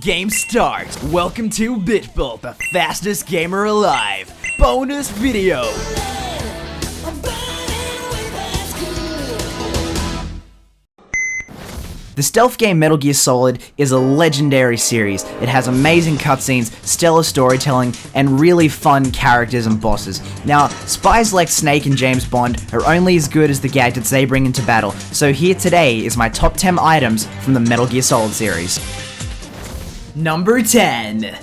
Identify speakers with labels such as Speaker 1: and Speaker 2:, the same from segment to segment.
Speaker 1: Game starts. Welcome to BitBull, the fastest gamer alive. Bonus video. The stealth game Metal Gear Solid is a legendary series. It has amazing cutscenes, stellar storytelling, and really fun characters and bosses. Now, spies like Snake and James Bond are only as good as the gadgets they bring into battle, so here today is my top 10 items from the Metal Gear Solid series. Number 10.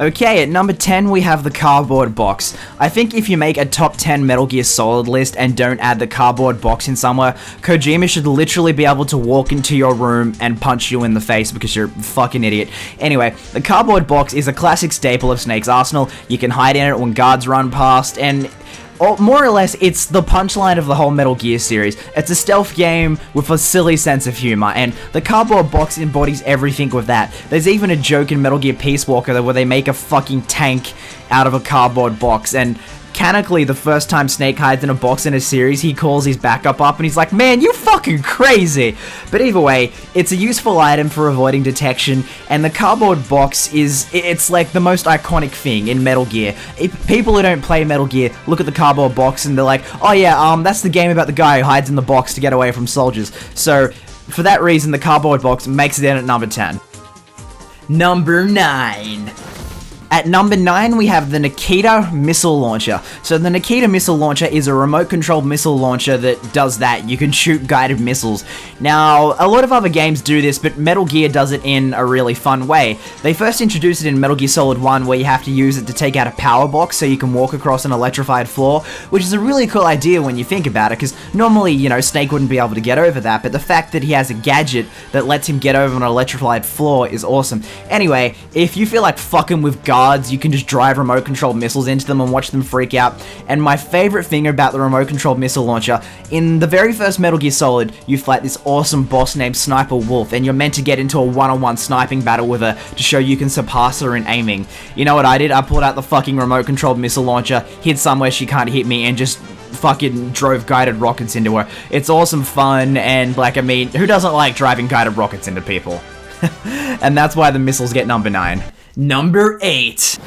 Speaker 1: Okay, at number 10 we have the cardboard box. I think if you make a top 10 Metal Gear Solid list and don't add the cardboard box in somewhere, Kojima should literally be able to walk into your room and punch you in the face because you're a fucking idiot. Anyway, the cardboard box is a classic staple of Snake's arsenal. You can hide in it when guards run past, and more or less, it's the punchline of the whole Metal Gear series. It's a stealth game with a silly sense of humor, and the cardboard box embodies everything with that. There's even a joke in Metal Gear Peace Walker where they make a fucking tank out of a cardboard box, and canonically, the first time Snake hides in a box in a series, he calls his backup up and he's like, "Man, you fucking crazy!" But either way, it's a useful item for avoiding detection, and the cardboard box it's like the most iconic thing in Metal Gear. If people who don't play Metal Gear look at the cardboard box and they're like, "Oh yeah, that's the game about the guy who hides in the box to get away from soldiers." So, for that reason, the cardboard box makes it in at number 10. Number 9. At number 9, we have the Nikita missile launcher. So the Nikita missile launcher is a remote-controlled missile launcher that does that. You can shoot guided missiles. Now, a lot of other games do this, but Metal Gear does it in a really fun way. They first introduced it in Metal Gear Solid 1, where you have to use it to take out a power box so you can walk across an electrified floor, which is a really cool idea when you think about it, because normally, you know, Snake wouldn't be able to get over that, but the fact that he has a gadget that lets him get over an electrified floor is awesome. Anyway, if you feel like fucking with guards, you can just drive remote-controlled missiles into them and watch them freak out. And my favorite thing about the remote-controlled missile launcher, in the very first Metal Gear Solid, you fight this awesome boss named Sniper Wolf, and you're meant to get into a one-on-one sniping battle with her to show you can surpass her in aiming. You know what I did? I pulled out the fucking remote-controlled missile launcher, hid somewhere she can't hit me, and just fucking drove guided rockets into her. It's awesome fun, and like, I mean, who doesn't like driving guided rockets into people? And that's why the missiles get number 9. Number 8.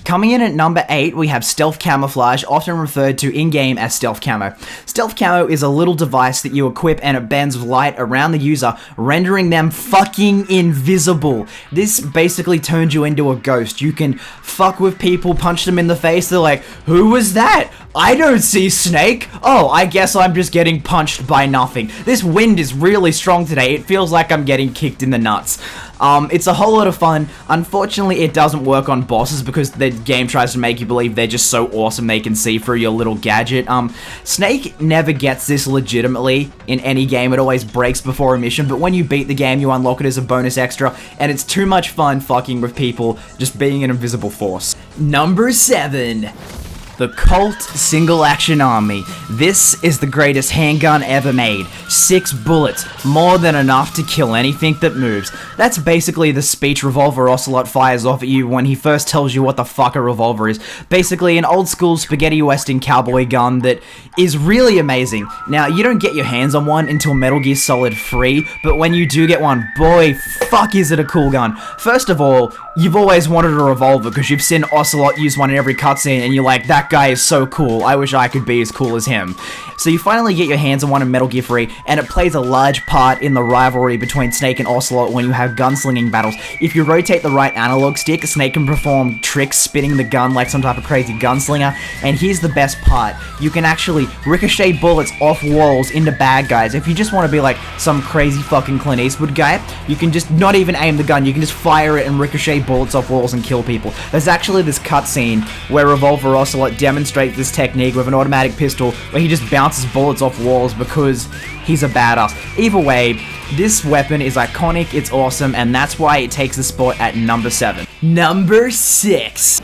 Speaker 1: Coming in at number 8, we have Stealth Camouflage, often referred to in-game as Stealth Camo. Stealth Camo is a little device that you equip and it bends light around the user, rendering them fucking invisible. This basically turns you into a ghost. You can fuck with people, punch them in the face, they're like, "Who was that? I don't see Snake. Oh, I guess I'm just getting punched by nothing. This wind is really strong today. It feels like I'm getting kicked in the nuts." It's a whole lot of fun. Unfortunately, it doesn't work on bosses because the game tries to make you believe they're just so awesome they can see through your little gadget. Snake never gets this legitimately in any game. It always breaks before a mission, but when you beat the game, you unlock it as a bonus extra, and it's too much fun fucking with people just being an invisible force. Number 7. The Colt Single Action Army. This is the greatest handgun ever made. 6 bullets, more than enough to kill anything that moves. That's basically the speech Revolver Ocelot fires off at you when he first tells you what the fuck a revolver is. Basically an old school spaghetti western cowboy gun that is really amazing. Now, you don't get your hands on one until Metal Gear Solid 3, but when you do get one, boy, fuck is it a cool gun. First of all, you've always wanted a revolver because you've seen Ocelot use one in every cutscene and you're like, that guy is so cool, I wish I could be as cool as him. So you finally get your hands on one in Metal Gear 3, and it plays a large part in the rivalry between Snake and Ocelot when you have gunslinging battles. If you rotate the right analog stick, Snake can perform tricks spinning the gun like some type of crazy gunslinger, and here's the best part. You can actually ricochet bullets off walls into bad guys. If you just want to be like some crazy fucking Clint Eastwood guy, you can just not even aim the gun, you can just fire it and ricochet bullets off walls and kill people. There's actually this cutscene where Revolver Ocelot demonstrates this technique with an automatic pistol where he just bounces bullets off walls because he's a badass. Either way, this weapon is iconic, it's awesome, and that's why it takes the spot at number 7. Number 6.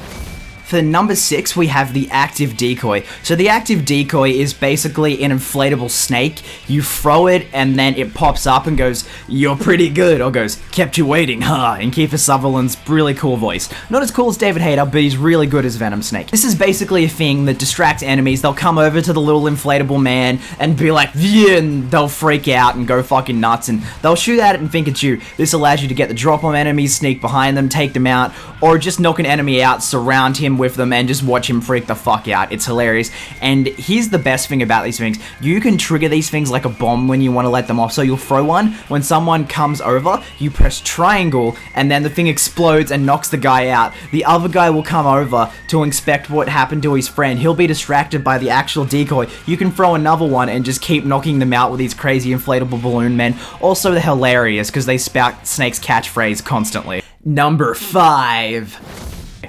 Speaker 1: For number 6, we have the active decoy. So the active decoy is basically an inflatable snake. You throw it and then it pops up and goes, "You're pretty good," or goes, "Kept you waiting, huh?" in Kiefer Sutherland's really cool voice. Not as cool as David Hayter, but he's really good as Venom Snake. This is basically a thing that distracts enemies. They'll come over to the little inflatable man and be like, "Yeah," and they'll freak out and go fucking nuts, and they'll shoot at it and think it's you. This allows you to get the drop on enemies, sneak behind them, take them out, or just knock an enemy out, surround him with them, and just watch him freak the fuck out. It's hilarious. And here's the best thing about these things. You can trigger these things like a bomb when you want to let them off. So you'll throw one, when someone comes over, you press triangle, and then the thing explodes and knocks the guy out. The other guy will come over to inspect what happened to his friend. He'll be distracted by the actual decoy. You can throw another one and just keep knocking them out with these crazy inflatable balloon men. Also, they're hilarious because they spout Snake's catchphrase constantly. Number 5.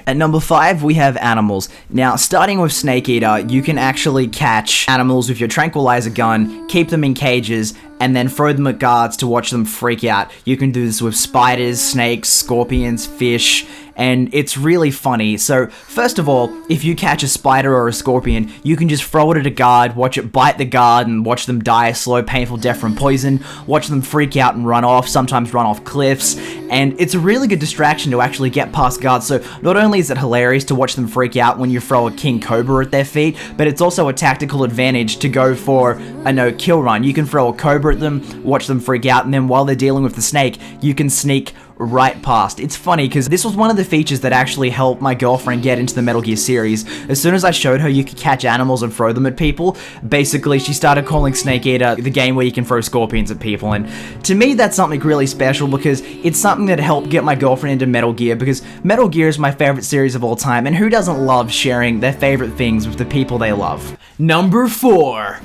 Speaker 1: At number 5, we have animals. Now, starting with Snake Eater, you can actually catch animals with your tranquilizer gun, keep them in cages, and then throw them at guards to watch them freak out. You can do this with spiders, snakes, scorpions, fish, and it's really funny. So, first of all, if you catch a spider or a scorpion, you can just throw it at a guard, watch it bite the guard, and watch them die a slow, painful death from poison, watch them freak out and run off, sometimes run off cliffs, and it's a really good distraction to actually get past guards. So, not only is it hilarious to watch them freak out when you throw a king cobra at their feet, but it's also a tactical advantage to go for a no-kill run. You can throw a cobra at them, watch them freak out, and then while they're dealing with the snake, you can sneak right past. It's funny because this was one of the features that actually helped my girlfriend get into the Metal Gear series. As soon as I showed her you could catch animals and throw them at people, basically she started calling Snake Eater the game where you can throw scorpions at people, and to me that's something really special because it's something that helped get my girlfriend into Metal Gear, because Metal Gear is my favorite series of all time, and who doesn't love sharing their favorite things with the people they love? Number 4.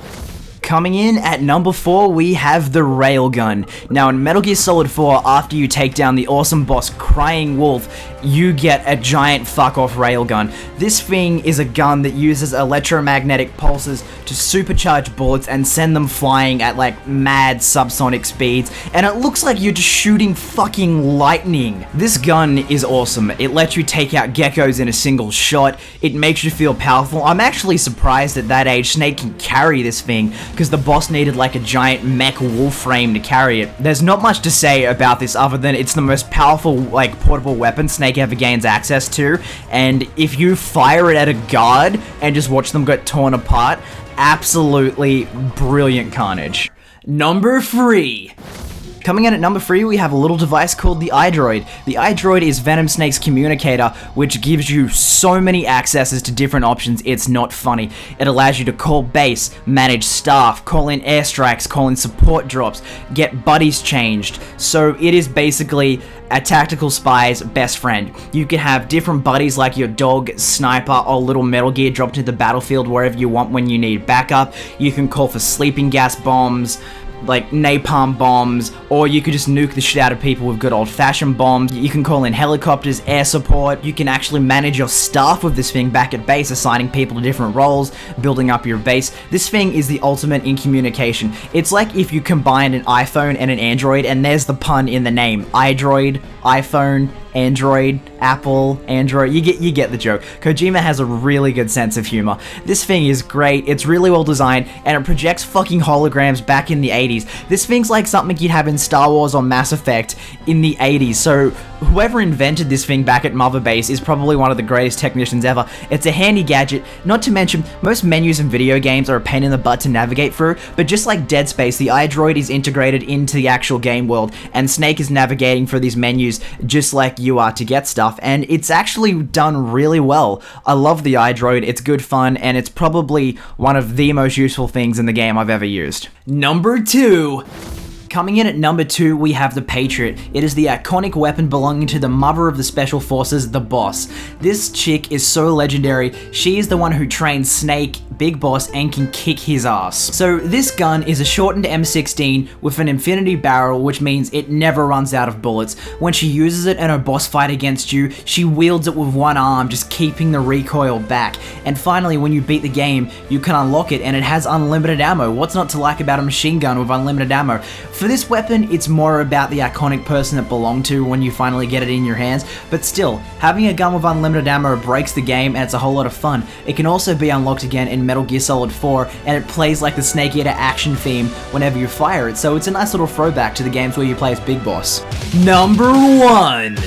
Speaker 1: Coming in at number 4, we have the Railgun. Now, in Metal Gear Solid 4, after you take down the awesome boss Crying Wolf, you get a giant fuck-off Railgun. This thing is a gun that uses electromagnetic pulses to supercharge bullets and send them flying at like mad subsonic speeds, and it looks like you're just shooting fucking lightning. This gun is awesome. It lets you take out geckos in a single shot. It makes you feel powerful. I'm actually surprised at that age Snake can carry this thing, because the boss needed like a giant mech wolf frame to carry it. There's not much to say about this other than it's the most powerful like portable weapon Snake ever gains access to, and if you fire it at a guard and just watch them get torn apart, absolutely brilliant carnage. Number 3. Coming in at number 3, we have a little device called the Idroid. The Idroid is Venom Snake's communicator, which gives you so many accesses to different options, it's not funny. It allows you to call base, manage staff, call in airstrikes, call in support drops, get buddies changed. So it is basically a tactical spy's best friend. You can have different buddies like your dog, sniper, or little Metal Gear dropped into the battlefield wherever you want when you need backup. You can call for sleeping gas bombs, like napalm bombs, or you could just nuke the shit out of people with good old-fashioned bombs. You can call in helicopters, air support. You can actually manage your staff with this thing back at base, assigning people to different roles, building up your base. This thing is the ultimate in communication. It's like if you combined an iPhone and an Android, and there's the pun in the name. Idroid, iPhone, Android, Apple, Android, you get the joke. Kojima has a really good sense of humor. This thing is great, it's really well designed, and it projects fucking holograms back in the 80s. This thing's like something you'd have in Star Wars or Mass Effect in the 80s, so whoever invented this thing back at Mother Base is probably one of the greatest technicians ever. It's a handy gadget, not to mention, most menus in video games are a pain in the butt to navigate through, but just like Dead Space, the Idroid is integrated into the actual game world, and Snake is navigating through these menus just like you are to get stuff, and it's actually done really well. I love the Idroid, it's good fun, and it's probably one of the most useful things in the game I've ever used. Number 2. Coming in at number 2, we have the Patriot. It is the iconic weapon belonging to the mother of the Special Forces, the Boss. This chick is so legendary. She is the one who trains Snake, Big Boss, and can kick his ass. So this gun is a shortened M16 with an infinity barrel, which means it never runs out of bullets. When she uses it in a boss fight against you, she wields it with one arm, just keeping the recoil back. And finally, when you beat the game, you can unlock it, and it has unlimited ammo. What's not to like about a machine gun with unlimited ammo? For this weapon, it's more about the iconic person it belonged to when you finally get it in your hands, but still, having a gun with unlimited ammo breaks the game and it's a whole lot of fun. It can also be unlocked again in Metal Gear Solid 4, and it plays like the Snake Eater action theme whenever you fire it, so it's a nice little throwback to the games where you play as Big Boss. Number 1!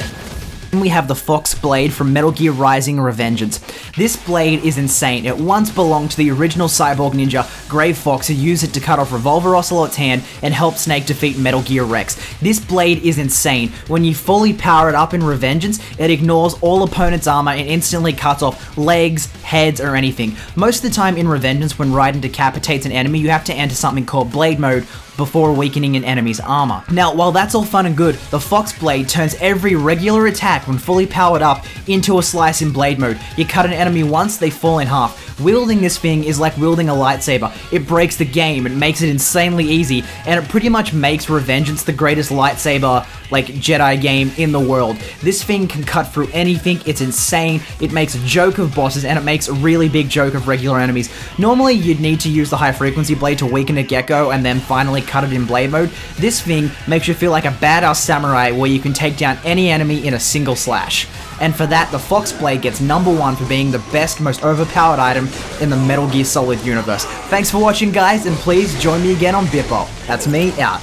Speaker 1: We have the Fox Blade from Metal Gear Rising: Revengeance. This blade is insane. It once belonged to the original cyborg ninja, Gray Fox, who used it to cut off Revolver Ocelot's hand and help Snake defeat Metal Gear Rex. This blade is insane. When you fully power it up in Revengeance, it ignores all opponents' armor and instantly cuts off legs, heads, or anything. Most of the time in Revengeance, when Raiden decapitates an enemy, you have to enter something called Blade Mode before weakening an enemy's armor. Now, while that's all fun and good, the Fox Blade turns every regular attack when fully powered up into a slice in Blade Mode. You cut an enemy once, they fall in half. Wielding this thing is like wielding a lightsaber. It breaks the game, it makes it insanely easy, and it pretty much makes Revengeance the greatest lightsaber, like, Jedi game in the world. This thing can cut through anything, it's insane, it makes a joke of bosses, and it makes a really big joke of regular enemies. Normally, you'd need to use the high frequency blade to weaken a Gecko and then finally cut it in Blade Mode. This thing makes you feel like a badass samurai where you can take down any enemy in a single slash. And for that, the Fox Blade gets number 1 for being the best, most overpowered item in the Metal Gear Solid universe. Thanks for watching, guys, and please join me again on Bitball. That's me, out.